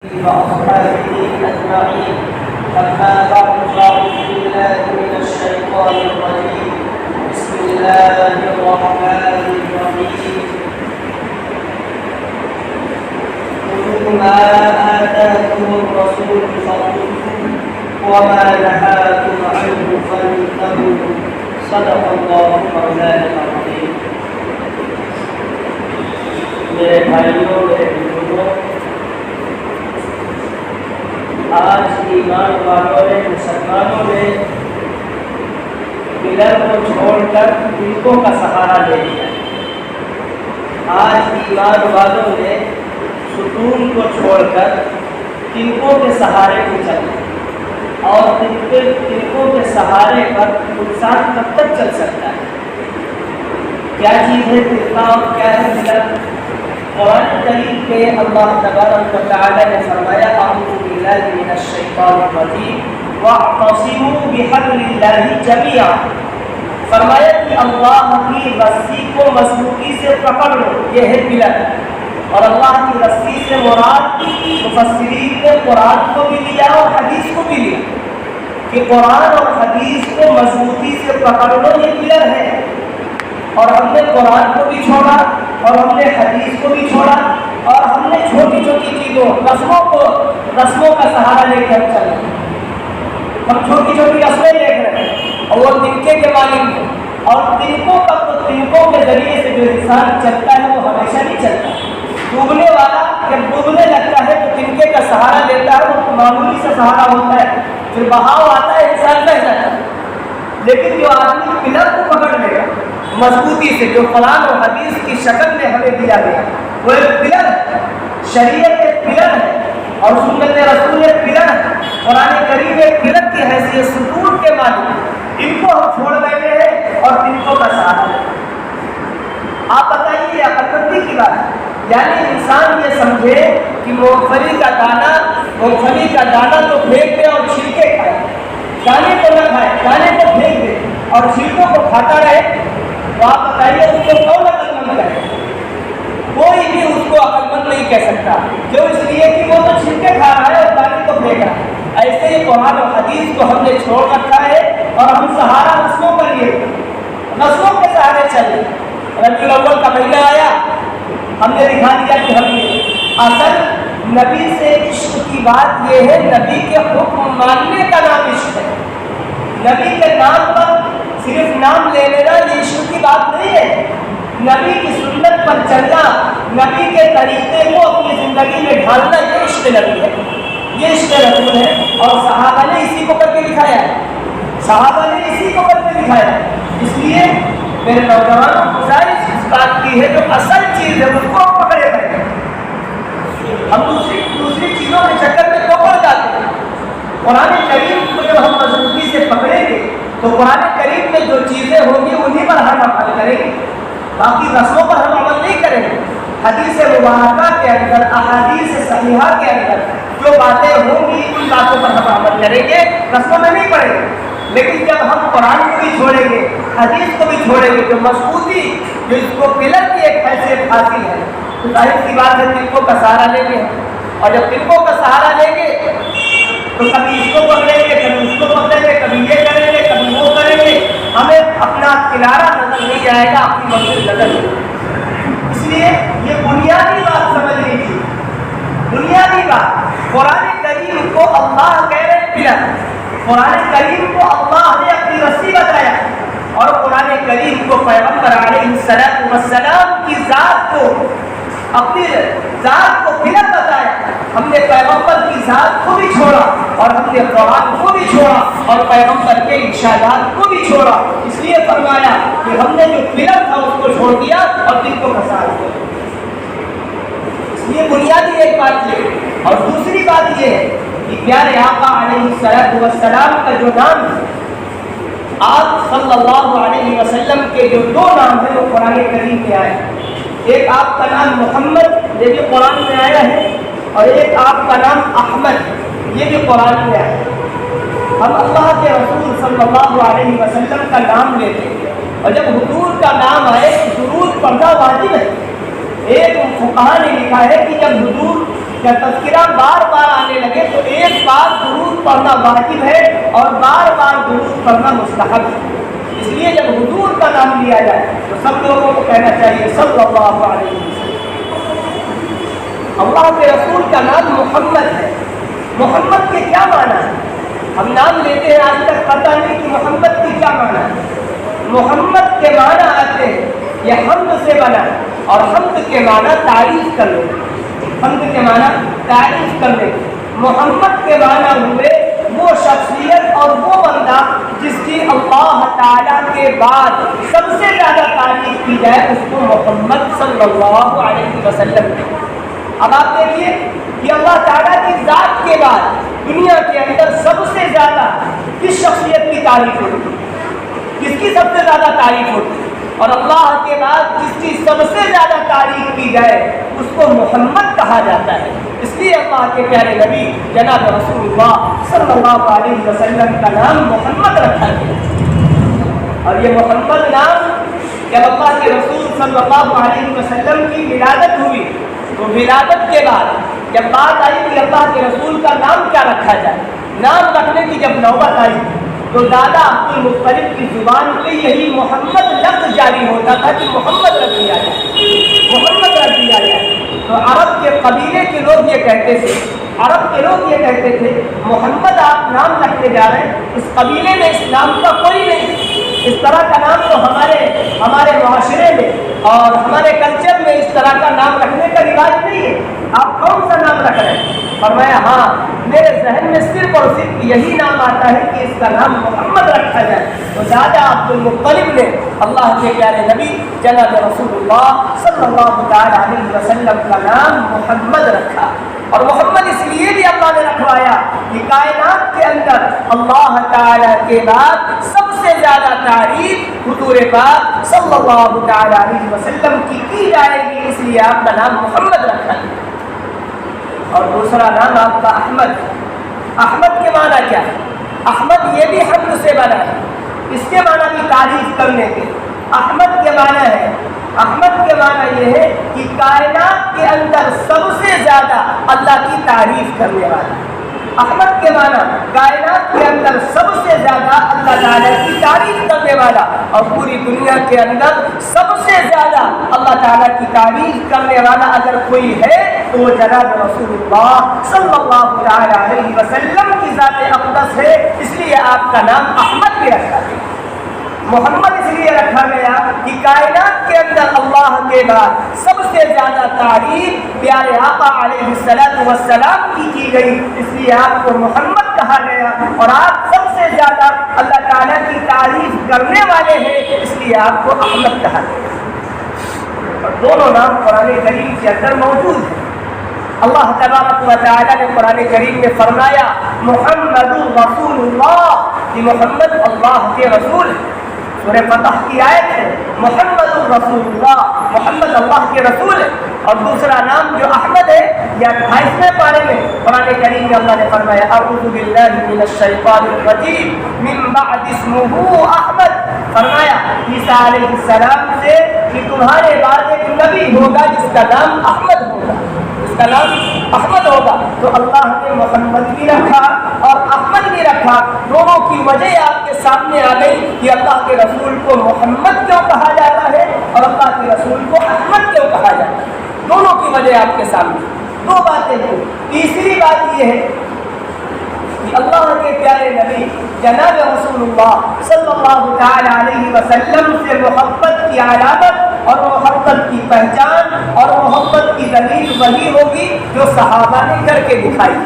وأصحابه أجمعين. أما بعد فأعوذ بالله من الشيطان الرجيم. بسم الله الرحمن الرحيم. خذوا ما آتاكم الرسول فخذوه وما نهاكم عنه فانتهوا. صدق الله مولانا العظيم. میرے بھائیوں، میرے بزرگوں، آج ایمان والوں نے، مسلمانوں نے پلر کو چھوڑ کر تنکوں کا سہارا لے لیا۔ آج ایمان والوں نے ستون کو چھوڑ کر تنکوں کے سہارے کو چلے، اور تنکوں کے سہارے پر انسان کب تک چل سکتا ہے؟ کیا چیز ہے تنکا اور کیا ہے پلر؟ قرآن کریم کے اللہ تبارک و تعالی نے فرمایا اعوذ باللہ من الشیطان الرجیم واعتصموا بحبل اللہ جمیعا، فرمایا کہ اللہ کی رسی کو مضبوطی سے پکڑ لو، یہ ہے پلر۔ اور اللہ کی رسی سے مراد مفسرین نے قرآن کو بھی لیا اور حدیث کو بھی لیا کہ قرآن اور حدیث کو مضبوطی سے پکڑ لو، یہ پلر ہے۔ اور ہم نے قرآن کو بھی چھوڑا اور ہم نے حدیث کو بھی چھوڑا، اور ہم نے چھوٹی چھوٹی چیزوں رسموں کا سہارا لے کے ہم چل رہے ہیں۔ ہم چھوٹی چھوٹی رسمیں دیکھ رہے ہیں اور وہ تنکے کے مالک ہیں، اور تنکوں کے ذریعے سے جو انسان چلتا ہے وہ ہمیشہ نہیں چلتا۔ ڈوبنے والا جب ڈوبنے لگتا ہے تو تنکے کا سہارا لیتا ہے، وہ معمولی سا سہارا ہوتا ہے، پھر بہاؤ آتا ہے، انسان بہ جاتا ہے۔ لیکن جو آدمی پلر کو پکڑ لے گا مضبوطی سے، جو قرآن اور حدیث کی شکل میں ہمیں دیا گیا، وہ ایک پلر ہے، شریعت ایک پلر ہے، اور سنت رسول ایک پلر ہے، قرآن کریم ایک پلر کی حیثیت ستون کے مالک، ان کو ہم چھوڑ بیٹھے ہیں اور تنکوں کا سہارا ہے۔ آپ بتائیے، یہ عقل مندی کی بات ہے؟ یعنی انسان یہ سمجھے کہ مونگپھلی کا دانا تو پھینک دے اور چھلکے کھائے، دانے کو نہ کھائے، دانے کو پھینک دے اور چھلکوں کو کھاتا رہے، تو آپ بتائیے اس کو کون عقل مند کرے؟ کوئی بھی اس کو عقل مند نہیں کہہ سکتا، جو اس لیے کہ وہ تو چھلکے کھا رہا ہے اور دانے کو پھینک رہا ہے۔ ایسے ہی قرآن اور حدیث کو ہم نے چھوڑ رکھا ہے اور ہم سہارا رسموں پر لیے، رسموں کے سہارے چلے۔ ربیع الاول کا مہینہ آیا، ہم نے دکھا دیا کہ ہم یہ اصل نبی سے عشق کی بات یہ ہے، نبی کے حکم ماننے کا نام عشق ہے۔ نبی کے نام پر صرف نام لے لینا یہ عشق کی بات نہیں ہے۔ نبی کی سنت پر چلنا، نبی کے طریقے کو اپنی زندگی میں ڈھالنا، یہ عشق نبی ہے، یہ عشق رسول ہے۔ اور صحابہ نے اسی کو کر کے دکھایا ہے، صحابہ نے اسی کو کر کے دکھایا ہے۔ اس لیے میرے نوجوانوں کو گزارش اس بات کی ہے، جو اصل چیز ہے اس کو پکڑے بیٹھے، ہم دوسری چیزوں کے چکر میں تو پڑ جاتے ہیں۔ قرآن کریم کو جب ہم مضبوطی سے پکڑیں گے تو قرآن کریم میں جو چیزیں ہوں گی انہیں پر ہم عمل کریں گے، باقی رسموں پر ہم عمل نہیں کریں گے۔ حدیث مبارکہ کے اندر، احادیث صحیحہ کے اندر جو باتیں ہوں گی ان باتوں پر ہم عمل کریں گے، رسموں میں نہیں پڑیں گے۔ لیکن جب ہم قرآن کو بھی چھوڑیں گے، حدیث کو بھی چھوڑیں گے، جو مضبوطی جو اس کو پلر کی ایک حیثیت حاصل ہے، تو ظاہر سی بات ہے تنکوں کا سہارا لیں گے۔ اور جب تنکوں کا سہارا لیں گے تو کبھی اس کو پکڑیں گے، کبھی اس کو پکڑیں گے، کبھی یہ کریں گے، کبھی وہ کریں گے، ہمیں اپنا کنارہ نظر نہیں آئے گا، اپنی منزل نظر نہیں۔ اس لیے یہ بنیادی بات سمجھ لیجیے، بنیادی بات، قرآن کریم کو اللہ کہہ رہے ہیں پلر، قرآن کریم کو اللہ نے اپنی رسی بتایا، اور قرآن کریم کو پیغمبر علیہ السلام کی ذات کو، اپنی ذات کو پلر بتایا۔ ہم نے پیغمبر کی ذات کو بھی چھوڑا اور ہم نے قرآن کو بھی چھوڑا اور پیغمبر کے ارشادات کو بھی چھوڑا، اس لیے فرمایا کہ ہم نے جو پلر تھا اس کو چھوڑ دیا اور تنکوں کا سہارا لیا۔ اس لیے بنیادی ایک بات یہ، اور دوسری بات یہ ہے کہ پیارے آقا علیہ السلام کا جو نام ہے، آپ صلی اللہ علیہ وسلم کے جو دو نام ہیں وہ قرآن کریم میں آئے ہیں۔ ایک آپ کا نام محمد، یہ بھی قرآن میں آیا ہے، اور ایک آپ کا نام احمد، یہ بھی قرآن میں آیا ہے۔ ہم اللہ کے رسول صلی اللہ علیہ وسلم کا نام لیتے ہیں، اور جب حضور کا نام آئے تو درود پڑھنا واجب ہے۔ ایک فقہا نے لکھا ہے کہ جب حضور جب تذکرہ بار بار آنے لگے تو ایک بار درود پڑھنا واجب ہے اور بار بار درود پڑھنا مستحب ہے۔ اس لیے جب حضور کا نام لیا جائے تو سب لوگوں کو کہنا چاہیے صلی اللہ علیہ وسلم۔ اللہ کے رسول کا نام محمد ہے۔ محمد کے کیا معنی ہے؟ ہم نام لیتے ہیں، آج تک پتہ نہیں کہ محمد کی کیا معنی ہے۔ محمد کے معنی آتے ہیں یہ حمد سے بنا، اور حمد کے معنی تعریف کرنے، حمد کے معنی تعریف کرنے، محمد کے معنی ہوئے وہ شخصیت اور وہ بندہ جس کی اللہ تعالیٰ کے بعد سب سے زیادہ تعریف کی جائے، اس کو محمد صلی اللہ علیہ وسلم۔ اب آپ دیکھیے کہ اللہ تعالیٰ کی ذات کے بعد دنیا کے اندر سب سے زیادہ کس شخصیت کی تعریف ہوتی ہے؟ کس کی سب سے زیادہ تعریف ہوتی ہے؟ اور اللہ کے بعد جس کی سب سے زیادہ تعریف کی جائے اس کو محمد کہا جاتا ہے۔ اس لیے اللہ کے پیارے نبی جناب رسول اللہ صلی اللہ علیہ وسلم کا نام محمد رکھا گیا۔ اور یہ محمد نام جب اللہ کے رسول صلی اللہ علیہ وسلم کی ولادت ہوئی تو ولادت کے بعد جب بات آئی کہ اللہ کے رسول کا نام کیا رکھا جائے، نام رکھنے کی جب نوبت آئی تو دادا عبد المطلب کی زبان پہ یہی محمد لفظ جاری ہوتا تھا کہ محمد رکھ دیا جائے، محمد رکھ دیا جائے۔ تو عرب کے قبیلے کے لوگ یہ کہتے تھے، عرب کے لوگ یہ کہتے تھے محمد آپ نام رکھتے جا رہے ہیں، اس قبیلے میں اس نام کا کوئی نہیں، اس طرح کا نام تو ہمارے معاشرے میں اور ہمارے کلچر میں اس طرح کا نام رکھنے کا رواج نہیں ہے، آپ کون سا نام رکھ رہے ہیں؟ فرمایا ہاں میرے ذہن میں صرف اور صرف یہی نام آتا ہے کہ اس کا نام محمد رکھا جائے۔ تو دادا عبد المطلب نے اللہ کے پیارے نبی جناب رسول اللہ صلی اللہ تعالی علیہ وسلم کا نام محمد رکھا۔ اور محمد اس لیے بھی اللہ نے رکھوایا کہ کائنات کے اندر اللہ تعالی کے بعد سب سے زیادہ تعریف حضور پاک صلی اللہ تعالی علیہ وسلم کی جائے گی، اس لیے آپ کا نام محمد رکھا ہے۔ اور دوسرا نام آپ کا احمد۔ احمد کے معنی کیا ہے؟ احمد یہ بھی حمد سے بنا ہے، اس کے معنی بھی تعریف کرنے کے۔ احمد کے معنی ہے، احمد کے معنی یہ ہے کہ کائنات کے اندر سب سے زیادہ اللہ کی تعریف کرنے والا۔ احمد کے معنی کائنات کے اندر سب سے زیادہ اللہ تعالیٰ کی تعریف کرنے والا، اور پوری دنیا کے اندر سب سے زیادہ اللہ تعالیٰ کی تعریف کرنے والا اگر کوئی ہے تو وہ جناب رسول اللہ صلی اللہ علیہ وسلم کی ذات اقدس ہے۔ اس لیے آپ کا نام احمد بھی رکھا گیا۔ محمد اس لیے رکھا گیا کہ کائنات کے اندر اللہ کے بعد سب سے زیادہ تعریف پیارے آقا علیہ السلام کی گئی، اس لیے آپ کو محمد کہا گیا، اور آپ سب سے زیادہ اللہ تعالیٰ کی تعریف کرنے والے ہیں، اس لیے آپ کو احمد کہا گیا۔ اور دونوں نام قرآن کریم کے اندر موجود ہیں۔ اللہ تبارک و تعالیٰ نے قرآن کریم میں فرمایا محمد رسول اللہ، کہ محمد اللہ کے رسول ہیں۔ سورہ فتح کی آیت ہے محمد الرسول اللہ، محمد اللہ کے رسول ہے۔ اور دوسرا نام جو احمد ہے یا 28ویں پارے میں قرآن کریم میں اللہ نے فرمایا اعوذ باللہ من الشیطان الرجیم من بعد اسمہ احمد، فرمایا عیسیٰ علیہ السلام سے کہ تمہارے بعد ایک نبی ہوگا جس کا نام احمد ہوگا، اس کا نام احمد ہوگا۔ تو اللہ نے محمد بھی رکھا اور احمد بھی رکھا، دونوں کی وجہ آپ کے سامنے آ گئی کہ اللہ کے رسول کو محمد کیوں کہا جاتا ہے اور اللہ کے رسول کو احمد کیوں کہا جاتا ہے، دونوں کی وجہ آپ کے سامنے۔ دو باتیں ہیں۔ تیسری بات یہ ہے کہ اللہ کے پیارے نبی جناب رسول اللہ صلی اللہ تعالی علیہ وسلم سے محبت کی علامت اور محبت کی پہچان اور محبت کی دلیل وہی ہوگی جو صحابہ نے کر کے دکھائی۔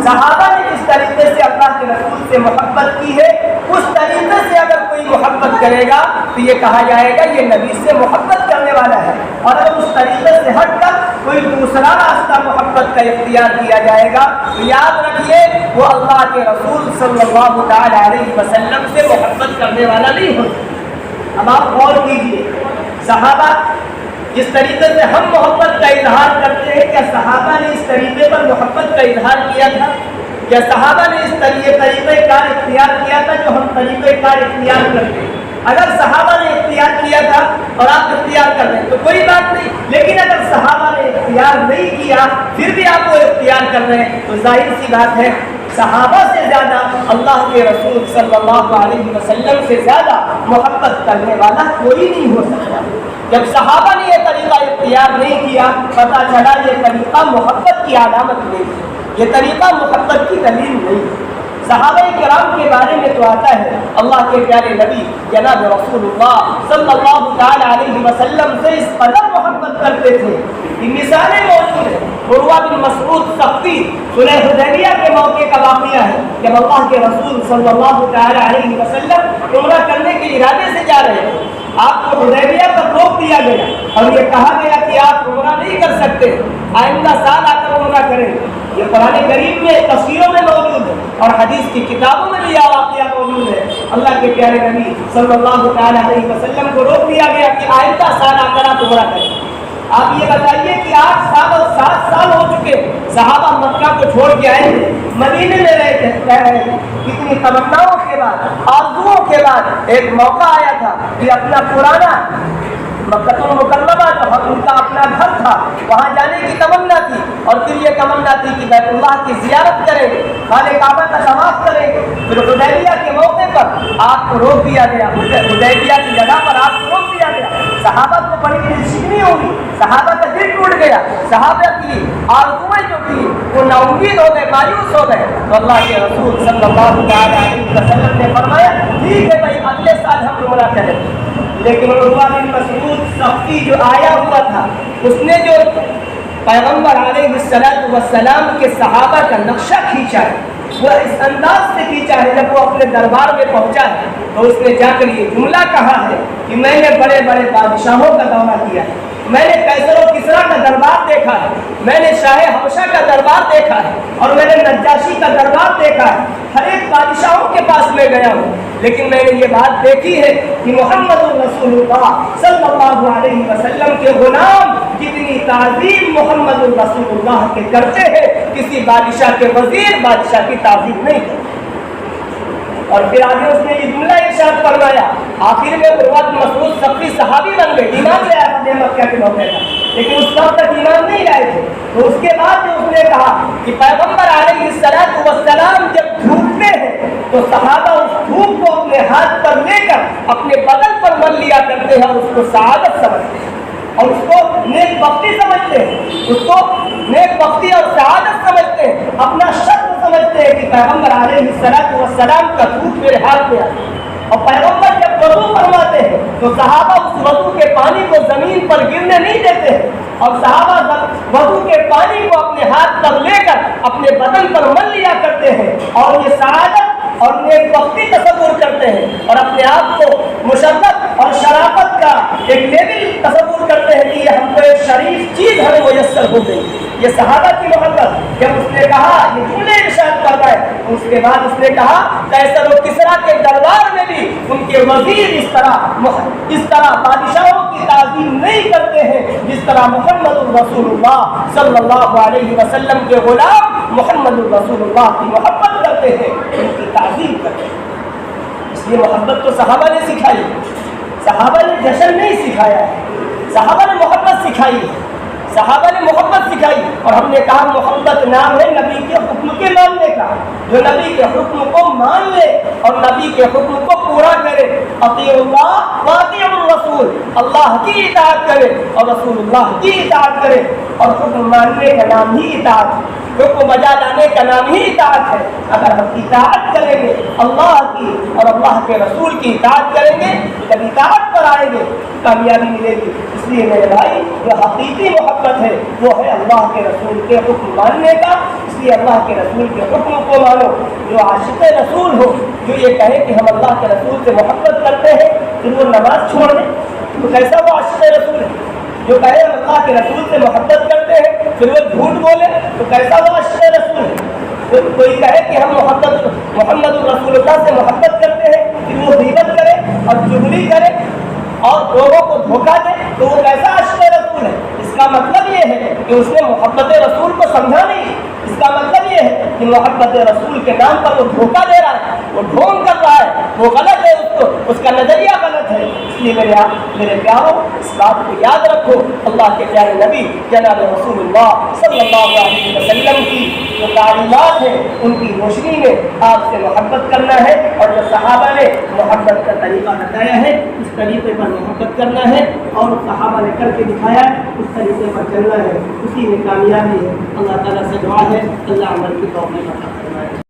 صحابہ نے جس طریقے سے اللہ کے رسول سے محبت کی ہے اس طریقے سے اگر کوئی محبت کرے گا تو یہ کہا جائے گا یہ نبی سے محبت کرنے والا ہے، اور اگر اس طریقے سے ہٹ کر کوئی دوسرا راستہ محبت کا اختیار کیا جائے گا تو یاد رکھیے وہ اللہ کے رسول صلی اللہ تعالی علیہ وسلم سے محبت کرنے والا نہیں ہوتا۔ اب آپ غور کیجیے، صحابہ جس طریقے سے ہم محبت کا اظہار کرتے ہیں، کیا صحابہ نے اس طریقے پر محبت کا اظہار کیا تھا؟ کیا صحابہ نے اس طریقہ کار اختیار کیا تھا جو ہم طریقہ کار اختیار کرتے ہیں؟ اگر صحابہ نے اختیار کیا تھا اور آپ اختیار کر لیں تو کوئی بات نہیں، لیکن اگر صحابہ نے اختیار نہیں کیا پھر بھی آپ کو اختیار کر رہے ہیں تو ظاہر سی بات ہے صحابہ سے زیادہ اللہ کے رسول صلی اللہ علیہ وسلم سے زیادہ محبت کرنے والا کوئی نہیں ہو سکتا۔ جب صحابہ نے یہ طریقہ اختیار نہیں کیا پتہ چلا یہ طریقہ محبت کی علامت نہیں، یہ طریقہ محبت کی دلیل نہیں۔ صحابہ کرام کے بارے میں تو آتا ہے اللہ کے پیارے نبی جناب رسول اللہ صلی اللہ تعالی علیہ وسلم سے اس قدر محبت کرتے تھے کہ مثالیں موجود ہیں۔ عروہ بن مسعود ثقفی صلح حدیبیہ کے موقع کا واقعہ ہے، جب اللہ کے رسول صلی اللہ تعالی علیہ وسلم عمرہ کرنے کے ارادے سے جا رہے تھے، آپ کو حدیبیہ پر روک دیا گیا اور یہ کہا گیا کہ آپ عمرہ نہیں کر سکتے، آئندہ سال آ کر عمرہ کریں۔ یہ قرآن کریم میں تفسیروں میں موجود ہے اور حدیث کی کتابوں میں بھی یہ واقعہ موجود ہے۔ اللہ کے پیارے نبی صلی اللہ تعالی علیہ وسلم کو روک دیا گیا کہ آئندہ سال آ کر آپ عمرہ کریں۔ آپ یہ بتائیے کہ 8 سال اور 7 سال ہو چکے صحابہ مکہ کو چھوڑ کے آئے تھے، مدینے میں رہ رہے تھے، کتنی تمناؤں کے بعد آرزوؤں کے بعد ایک موقع آیا تھا کہ اپنا پرانا مکہ المکرمہ جو ان کا اپنا گھر تھا وہاں جانے کی تمنا تھی، اور پھر یہ تمنا تھی کہ بیت اللہ کی زیارت کریں گے، خانہ کعبہ کا طواف کریں گے۔ پھر حدیبیہ کے موقع پر آپ کو روک دیا گیا، حدیبیہ کی جگہ پر آپ کو روک دیا گیا۔ صحابہ کو بڑی دل شکنی ہوگی، صحابہ کا دل ٹوٹ گیا، صحابہ کی آرزوئیں جو تھی وہ نا امید ہو گئے، مایوس ہو گئے۔ تو اللہ کے رسول صلی اللہ علیہ وسلم نے فرمایا ٹھیک ہے بھائی اگلے سال ہم عمرہ کریں۔ لیکن عروہ بن مسعود ثقفی جو آیا ہوا تھا اس نے جو پیغمبر علیہ السلام کے صحابہ کا نقشہ کھینچا ہے وہ اس انداز سے کھینچا ہے، جب وہ اپنے دربار میں پہنچا ہے تو اس نے جا کر یہ جملہ کہا ہے کہ میں نے بڑے بڑے بادشاہوں کا دورہ کیا ہے، میں نے قیصر و کسریٰ کا دربار دیکھا ہے، میں نے شاہ حبشہ کا دربار دیکھا ہے، اور میں نے نجاشی کا دربار دیکھا ہے، ہر ایک بادشاہوں کے پاس میں گیا ہوں، لیکن میں نے یہ بات دیکھی ہے کہ محمد رسول اللہ صلی اللہ علیہ وسلم کے غلام جتنی تعظیم محمد رسول اللہ کے کرتے ہیں کسی بادشاہ کے وزیر بادشاہ کی تعظیم نہیں کرتے۔ اور پھر آگے اس نے یہ جملہ ارشاد فرمایا، آخر میں عروہ بن مسعود ثقفی صحابی بن گئے، ایمان لے آئے فتح مکہ کے موقع پر، لیکن اس وقت تک ایمان نہیں لائے تھے۔ تو اس کے بعد جو اس نے کہا کہ پیغمبر علیہ السلام جب دھوپتے ہیں تو صحابہ اس دھوپ کو اپنے ہاتھ پر لے کر اپنے بدن پر مل لیا کرتے ہیں اور اس کو سعادت سمجھتے ہیں اور اس کو نیک بختی سمجھتے ہیں، اس کو نیک بختی اور سعادت سمجھتے ہیں، اپنا شرط سمجھتے ہیں کہ پیغمبر علیہ السلام کا دودھ میرے ہاتھ میں آتا ہے۔ اور پیغمبر جب وضو فرماتے ہیں تو صحابہ اس وضو کے پانی کو زمین پر گرنے نہیں دیتے ہیں، اور صحابہ وضو کے پانی کو اپنے ہاتھ پر لے کر اپنے بدن پر مل لیا کرتے ہیں اور یہ سعادت اور نیک بختی تصور کرتے ہیں اور اپنے آپ کو مشرف اور شرافت کا ایک لیول تصور کرتے ہیں کہ یہ ہم کو ایک شریف چیز ہمیں میسر ہو گئی۔ یہ صحابہ کی محبت جب اس نے کہا یہ جملے ارشاد کرتا ہے اس کے بعد اس نے کہا قیصر و کسریٰ کے دربار میں بھی ان کے وزیر اس طرح بادشاہوں کی تعظیم نہیں کرتے ہیں جس طرح محمد الرسول اللہ صلی اللہ علیہ وسلم کے غلام محمد الرسول اللہ کی محبت کرتے ہیں، ان کی تعظیم کرتے ہیں۔ اس لیے محبت تو صحابہ نے سکھائی، صحابہ نے جشن نہیں سکھایا ہے، صحابہ نے محبت سکھائی ہے، صحابہ نے محبت سکھائی۔ اور ہم نے کہا محبت نام ہے نبی کے حکم کے ماننے کا، جو نبی کے حکم کو مان لے اور نبی کے حکم کو پورا کرے، اطیعوا اللہ واطیعوا الرسول، اللہ کی اطاعت کرے اور رسول اللہ کی اطاعت کرے۔ اور حکم ماننے کا نام ہی اطاعت ہے، حکم بجا لانے کا نام ہی اطاعت ہے۔ اگر ہم اطاعت کریں گے اللہ کی اور اللہ کے رسول کی اطاعت کریں گے جب اطاعت پر آئیں گے کامیابی ملے گی۔ اس لیے میرے بھائی جو حقیقی محبت ہے وہ ہے اللہ کے رسول کے حکم ماننے کا، اس لیے اللہ کے رسول کے حکم کو مانو۔ جو عاشق رسول ہو جو یہ کہے کہ ہم اللہ کے رسول سے محبت کرتے ہیں پھر وہ نماز چھوڑ دے تو کیسا وہ عاشق رسول ہے؟ جو کہے ہم اللہ کے رسول سے محبت کرتے ہیں پھر وہ جھوٹ بولے تو کیسا وہ عاشق رسول ہے؟ کوئی کہے کہ ہم محمد الرسول اللہ سے محبت کرتے ہیں پھر وہ غیبت کرے اور چغلی کرے اور لوگوں کو دھوکہ دے تو وہ کیسا عاشق رسول ہے؟ اس کا مطلب یہ ہے کہ اس نے محبت رسول کو سمجھا نہیں، اس کا مطلب یہ ہے کہ محبت رسول کے نام پر وہ دھوکہ دے رہا ہے، وہ ڈھونگ کر رہا ہے، وہ غلط ہے، اس کا نظریہ غلط ہے۔ اس لیے میرے پیاروں، اس بات کو یاد رکھو، اللہ کے پیارے نبی جناب رسول اللہ صلی اللہ علیہ وسلم کی جو تعلیمات ہیں ان کی روشنی میں آپ سے محبت کرنا ہے، اور جو صحابہ نے محبت کا طریقہ بتایا ہے اس طریقے پر محبت کرنا ہے، اور صحابہ نے کر کے دکھایا اس طریقے پر چلنا ہے، اسی میں کامیابی ہے۔ اللہ تعالیٰ سے دعا ہے اللہ عمل کی توفیق عطا فرمائے۔